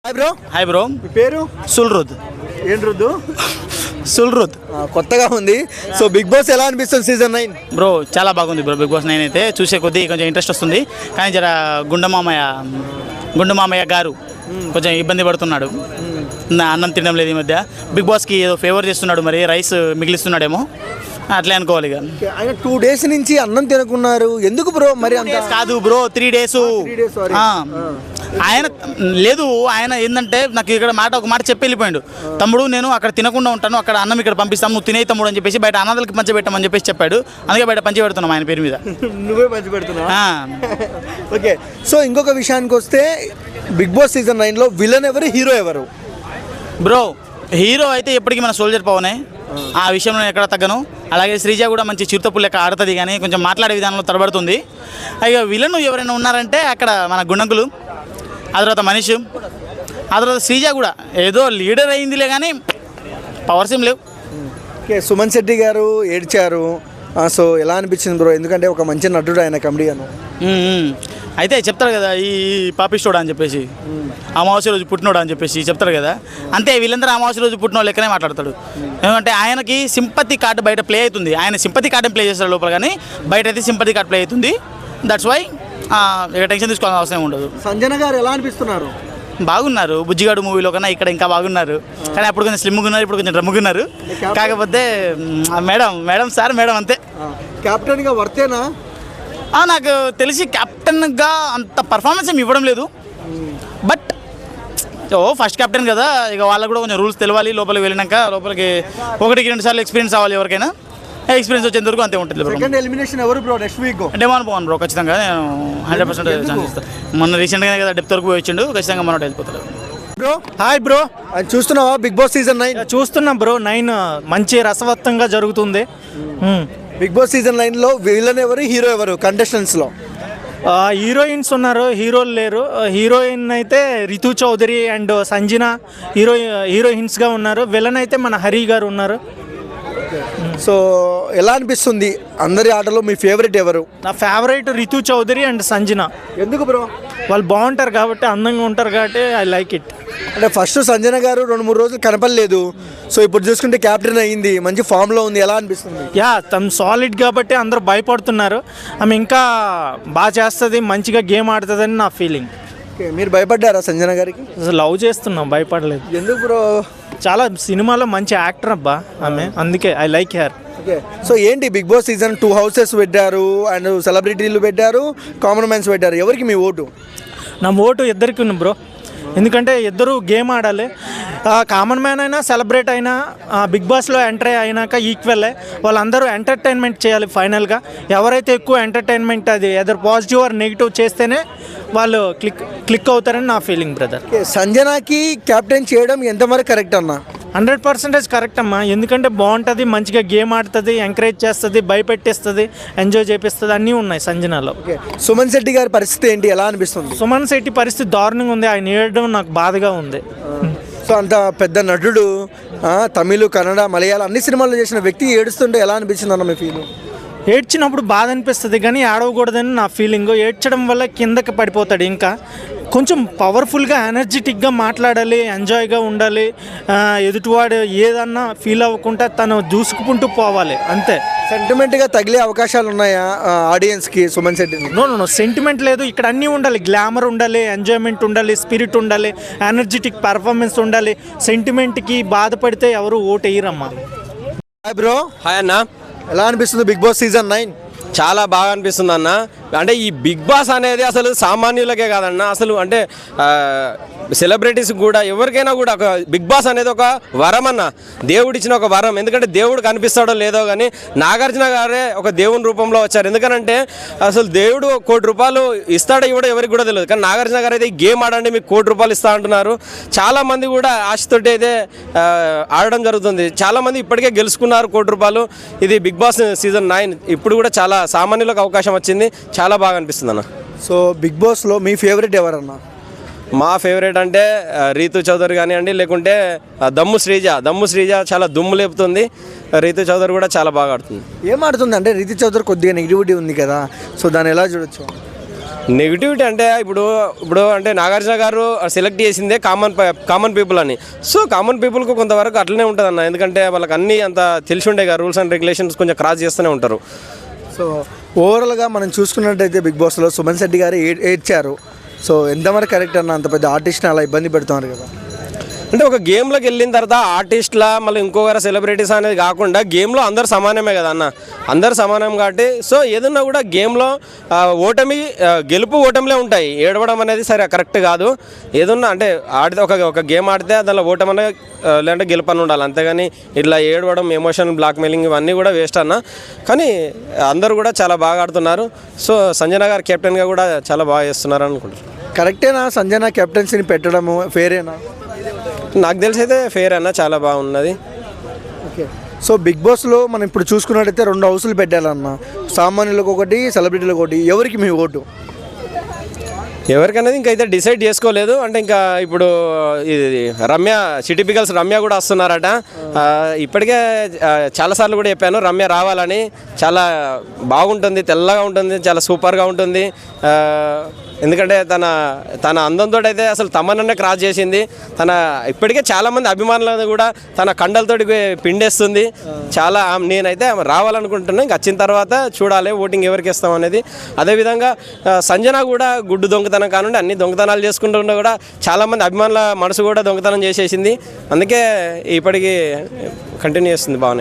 Hi bro మీ పేరు సుల్రుద్ ఏం రుద్దు సుల్రుద్ కొత్తగా ఉంది. సో బిగ్ బాస్ ఎలా అనిపిస్తుంది సీజన్ 9? బ్రో చాలా బాగుంది బ్రో. బిగ్ బాస్ 9 అయితే చూసే కొద్దీ కొంచెం ఇంట్రెస్ట్ వస్తుంది. కానీ జర గుండమామయ్య గారు కొంచెం ఇబ్బంది పడుతున్నాడు. అన్నం తినడం లేదు ఈ మధ్య. బిగ్ బాస్కి ఏదో ఫేవర్ చేస్తున్నాడు, మరి రైస్ మిగిలిస్తున్నాడేమో అట్లే అనుకోవాలి. ఇక ఆయన 2 days నుంచి అన్నం తినకున్నారు ఎందుకు బ్రో? మరి అంత కాదు బ్రో, 3 days sorry. ఆయన లేదు. ఆయన ఏంటంటే నాకు ఇక్కడ ఒక మాట చెప్పి వెళ్ళిపోయాడు. తమ్ముడు నేను అక్కడ తినకుండా ఉంటాను, అక్కడ అన్నం ఇక్కడ పంపిస్తాను, నువ్వు తినే తమ్ముడు అని చెప్పేసి బయట అనాథలకి పంచి పెట్టమని చెప్పేసి చెప్పాడు. అందుకే బయట పంచి పెడుతున్నాం ఆయన పేరు మీద. నువ్వే పంచి పెడుతున్నా. ఓకే, సో ఇంకొక విషయానికి వస్తే బిగ్ బాస్ సీజన్ 9లో విలన్ ఎవరు, హీరో ఎవరు? బ్రో హీరో అయితే ఎప్పటికీ మన సోల్జర్ పవనే, ఆ విషయంలో ఎక్కడ తగ్గను. అలాగే శ్రీజ కూడా మంచి చిరుతపుల్ లెక్క ఆడుతుంది, కానీ కొంచెం మాట్లాడే విధానంలో తడబడుతుంది. అయ్యో విలన్ ఎవరైనా ఉన్నారంటే అక్కడ మన గుండంకులు, ఆ తర్వాత మనీష్, ఆ తర్వాత శ్రీజ కూడా ఏదో లీడర్ అయిందిలే కానీ పవర్స్ ఏం లేవు. ఓకే, సుమన్ శెట్టి గారు ఏడ్చారు. సో ఎలా అనిపించింది బ్రో? ఎందుకంటే ఒక మంచి నటుడు ఆయన, కమెడియన్. అయితే చెప్తారు కదా ఈ పాపిస్టోడా అని చెప్పేసి, అమావాస్య రోజు పుట్టినోడా అని చెప్పేసి చెప్తారు కదా. అంతే వీళ్ళందరూ అమావాస్య రోజు పుట్టినోడు లెక్కనే మాట్లాడతాడు. ఎందుకంటే ఆయనకి సింపతి కార్డు బయట ప్లే అవుతుంది. ఆయన సింపతి కార్డు ప్లే చేస్తారు లోపల, కానీ బయట అయితే సింపతి కార్డు ప్లే అవుతుంది. దట్స్ వై ఇక టెన్షన్ తీసుకోవాల్సిన అవసరం ఉండదు. సంజన గారు ఎలా అనిపిస్తున్నారు? బాగున్నారు. బుజ్జిగాడు మూవీలో కన్నా ఇక్కడ ఇంకా బాగున్నారు. కానీ అప్పుడు కొంచెం స్లిమ్గా ఉన్నారు, ఇప్పుడు కొంచెం డ్రమ్ముకున్నారు. కాకపోతే మేడం సార్ మేడం అంతే. కెప్టెన్గా వర్తేనా? నాకు తెలిసి కెప్టెన్గా అంత పర్ఫార్మెన్స్ ఏమి ఇవ్వడం లేదు. బట్ ఫస్ట్ కెప్టెన్ కదా, ఇక వాళ్ళకు కూడా కొంచెం రూల్స్ తెలియాలి. లోపలికి వెళ్ళినాక లోపలికి 1-2 సార్లు ఎక్స్పీరియన్స్ అవ్వాలి. ఎవరికైనా ఎక్స్పీరియన్స్ వచ్చేంత వరకు అంతే ఉంటుంది. సెకండ్ ఎలిమినేషన్ ఎవరు bro next week? Demon Pawan bro. ఖచ్చితంగా నేను 100% ఛాన్స్ ఇస్తాను. మొన్న రీసెంట్గానే కదా డెప్త్ వరకు పోయి వచ్చిండు, ఖచ్చితంగా మనోడు వెళ్ళిపోతాడు. బ్రో హాయ్ బ్రో, చూస్తున్నావా బిగ్ బాస్ సీజన్ 9? చూస్తున్నాం బ్రో. 9 మంచి రసవత్తంగా జరుగుతుంది. బిగ్ బాస్ సీజన్ 9లో విలన్ ఎవరు, హీరో ఎవరు కంటెస్టెంట్స్లో? హీరోయిన్స్ ఉన్నారు, హీరోలు లేరు. హీరోయిన్ అయితే రితు చౌదరి అండ్ సంజన హీరోయిన్స్గా ఉన్నారు. విలన్ అయితే మన హరి గారు ఉన్నారు. సో ఎలా అనిపిస్తుంది అందరి ఆటలో మీ ఫేవరెట్ ఎవరు? నా ఫేవరెట్ రితు చౌదరి అండ్ సంజన. ఎందుకు బ్రో? వాళ్ళు బాగుంటారు కాబట్టి, అందంగా ఉంటారు కాబట్టి ఐ లైక్ ఇట్. అంటే ఫస్ట్ సంజన గారు 2-3 రోజులు కనపడలేదు. సో ఇప్పుడు చూసుకుంటే క్యాప్టెన్ అయ్యింది, మంచి ఫామ్లో ఉంది. ఎలా అనిపిస్తుంది? తను సాలిడ్ కాబట్టి అందరూ భయపడుతున్నారు. ఆమె ఇంకా బాగా చేస్తుంది, మంచిగా గేమ్ ఆడుతుందని నా ఫీలింగ్. మీరు భయపడ్డారా సంజన గారికి? లవ్ చేస్తున్నాం, భయపడలేదు. ఎందుకు బ్రో? చాలా సినిమాలో మంచి యాక్టర్ అబ్బా ఆమె, అందుకే I like her. Okay, so ఏంటి బిగ్ బాస్ సీజన్ 2 హౌసెస్ పెట్టారు అండ్ సెలబ్రిటీలు పెట్టారు, కామన్ మ్యాన్స్ పెట్టారు. ఎవరికి మీ ఓటు? నా ఓటు ఇద్దరికి ఉంది బ్రో. ఎందుకంటే ఇద్దరు గేమ్ ఆడాలి. కామన్ మ్యాన్ అయినా సెలబ్రేట్ అయినా బిగ్ బాస్లో ఎంటర్ అయినాక ఈక్వెల్లే. వాళ్ళందరూ ఎంటర్టైన్మెంట్ చేయాలి. ఫైనల్గా ఎవరైతే ఎక్కువ ఎంటర్టైన్మెంట్ అది ఎదర్ పాజిటివ్ ఆర్ నెగిటివ్ చేస్తేనే వాళ్ళు క్లిక్ అవుతారని నా ఫీలింగ్ బ్రదర్. సంజనాకి క్యాప్టెన్ చేయడం ఎంతవరకు కరెక్ట్ అన్న? 100% కరెక్ట్ అమ్మా. ఎందుకంటే బాగుంటుంది, మంచిగా గేమ్ ఆడుతుంది, ఎంకరేజ్ చేస్తుంది, భయపెట్టేస్తుంది, ఎంజాయ్ చేపిస్తుంది, అన్నీ ఉన్నాయి సంజనాలో. సుమన్ శెట్టి గారి పరిస్థితి ఏంటి, ఎలా అనిపిస్తుంది? సుమన్ శెట్టి పరిస్థితి దారుణంగా ఉంది. ఆయన ఏడడం నాకు బాధగా ఉంది. సో అంత పెద్ద నటుడు, తమిళ, కన్నడ, మలయాళం అన్ని సినిమాల్లో చేసిన వ్యక్తి ఏడుస్తుంటే ఎలా అనిపించింది అన్న మీ ఫీల్? ఏడ్చినప్పుడు బాధ అనిపిస్తుంది, కానీ ఏడవకూడదని నా ఫీలింగ్. ఏడ్చడం వల్ల కిందకి పడిపోతాడు. ఇంకా కొంచెం పవర్ఫుల్గా ఎనర్జెటిక్గా మాట్లాడాలి, ఎంజాయ్గా ఉండాలి. ఎదుటివాడు ఏదన్నా ఫీల్ అవ్వకుండా తను దూసుకుంటూ పోవాలి, అంతే. సెంటిమెంట్గా తగిలే అవకాశాలు ఉన్నాయా ఆడియన్స్కి సుమన్ శెట్టి? నో సెంటిమెంట్ లేదు. ఇక్కడ అన్నీ ఉండాలి. గ్లామర్ ఉండాలి, ఎంజాయ్మెంట్ ఉండాలి, స్పిరిట్ ఉండాలి, ఎనర్జెటిక్ పర్ఫార్మెన్స్ ఉండాలి. సెంటిమెంట్కి బాధపడితే ఎవరు ఓటు వేయరమ్మా. Hi bro. హాయ్ అన్న. ఎలా అనిపిస్తుంది బిగ్ బాస్ సీజన్ 9? చాలా బాగా అనిపిస్తుంది అన్న. అంటే ఈ బిగ్ బాస్ అనేది అసలు సామాన్యులకే కాదన్న, అసలు అంటే సెలబ్రిటీస్ కూడా ఎవరికైనా కూడా ఒక బిగ్ బాస్ అనేది ఒక వరం అన్న, దేవుడిచ్చిన ఒక వరం. ఎందుకంటే దేవుడు కనిపిస్తాడో లేదో కానీ నాగార్జున గారే ఒక దేవుని రూపంలో వచ్చారు. ఎందుకంటే అసలు దేవుడు ₹1,00,00,000 ఇస్తాడో ఇవ్వడో ఎవరికి కూడా తెలియదు, కానీ నాగార్జున గారు అయితే గేమ్ ఆడండి మీకు ₹1,00,00,000 ఇస్తా అంటున్నారు. చాలామంది కూడా ఆశతోటి అయితే ఆడడం జరుగుతుంది. చాలామంది ఇప్పటికే గెలుచుకున్నారు ₹1,00,00,000. ఇది బిగ్ బాస్ సీజన్ 9 ఇప్పుడు కూడా చాలా సామాన్యులకు అవకాశం వచ్చింది. చాలా బాగా అనిపిస్తుంది అన్న. సో బిగ్ బాస్లో మీ ఫేవరెట్ ఎవరన్నా? మా ఫేవరెట్ అంటే రీతు చౌదరి కానివ్వండి, లేకుంటే దమ్ము శ్రీజ చాలా దుమ్ము లేపుతుంది. రీతు చౌదరి కూడా చాలా బాగా ఆడుతుంది. ఏం ఆడుతుంది అంటే రీతు చౌదరి కొద్దిగా నెగిటివిటీ ఉంది కదా, సో దాన్ని ఎలా చూడొచ్చు? నెగిటివిటీ అంటే ఇప్పుడు అంటే నాగార్జున గారు సెలెక్ట్ చేసిందే కామన్ పీపుల్ అని. సో కామన్ పీపుల్కు కొంతవరకు అట్లనే ఉంటుంది అన్న, ఎందుకంటే వాళ్ళకి అన్నీ అంత తెలిసి ఉండే కదా, రూల్స్ అండ్ రెగ్యులేషన్స్ కొంచెం క్రాస్ చేస్తూనే ఉంటారు. సో ఓవరాల్గా మనం చూసుకున్నట్టయితే బిగ్ బాస్లో సుమన్ శెట్టి గారు ఏడ్చారు. సో ఎంతవరకు కరెక్ట్ అన్న, అంత పెద్ద ఆర్టిస్ట్ని అలా ఇబ్బంది పెడుతున్నారు కదా? అంటే ఒక గేమ్లోకి వెళ్ళిన తర్వాత ఆర్టిస్ట్లా మళ్ళీ ఇంకొకరు సెలబ్రిటీస్ అనేది కాకుండా గేమ్లో అందరు సమానమే కదా అన్న, అందరు సమానం కాబట్టి సో ఏదన్నా కూడా గేమ్లో గెలుపు ఓటమిలే ఉంటాయి. ఏడవడం అనేది సరే కరెక్ట్ కాదు. ఏదన్నా అంటే ఆడితే ఒక గేమ్ ఆడితే దానిలో ఓటమనే లేదంటే గెలుపని ఉండాలి, అంతేగాని ఇట్లా ఏడవడం, ఎమోషన్ బ్లాక్మెయిలింగ్ ఇవన్నీ కూడా వేస్ట్ అన్న. కానీ అందరూ కూడా చాలా బాగా ఆడుతున్నారు. సో సంజన గారు కెప్టెన్గా కూడా చాలా బాగా చేస్తున్నారు అనుకుంటారు. కరెక్టేనా సంజన కెప్టెన్సీని పెట్టడము, ఫేరేనా? నాకు తెలిసి అయితే ఫేర్ అన్న, చాలా బాగున్నది. ఓకే. సో బిగ్ బాస్లో మనం ఇప్పుడు చూసుకున్నట్టయితే 2 హౌసులు పెట్టాలన్న, సామాన్యులకు ఒకటి, సెలబ్రిటీలకు ఒకటి. ఎవరికి మీ ఓటు? ఎవరికనేది ఇంకైతే డిసైడ్ చేసుకోలేదు. అంటే ఇంకా ఇప్పుడు ఇది రమ్య సిటీ పికల్స్ రమ్య కూడా వస్తున్నారట. ఇప్పటికే చాలాసార్లు కూడా చెప్పాను రమ్య రావాలని. చాలా బాగుంటుంది, తెల్లగా ఉంటుంది, చాలా సూపర్గా ఉంటుంది. ఎందుకంటే తన అందంతో అయితే అసలు తమన్నే క్రాస్ చేసింది. ఇప్పటికే చాలామంది అభిమానులను కూడా తన కండలతోటి పిండేస్తుంది. చాలా నేనైతే రావాలనుకుంటున్నాను. ఇంక వచ్చిన తర్వాత చూడాలి ఓటింగ్ ఎవరికి ఇస్తాం అనేది. అదేవిధంగా సంజన కూడా గుడ్డు దొంగతనం కానుండి అన్ని దొంగతనాలు చేసుకుంటూ కూడా చాలామంది అభిమానుల మనసు కూడా దొంగతనం చేసేసింది. అందుకే ఇప్పటికీ కంటిన్యూ చేస్తుంది బాగానే.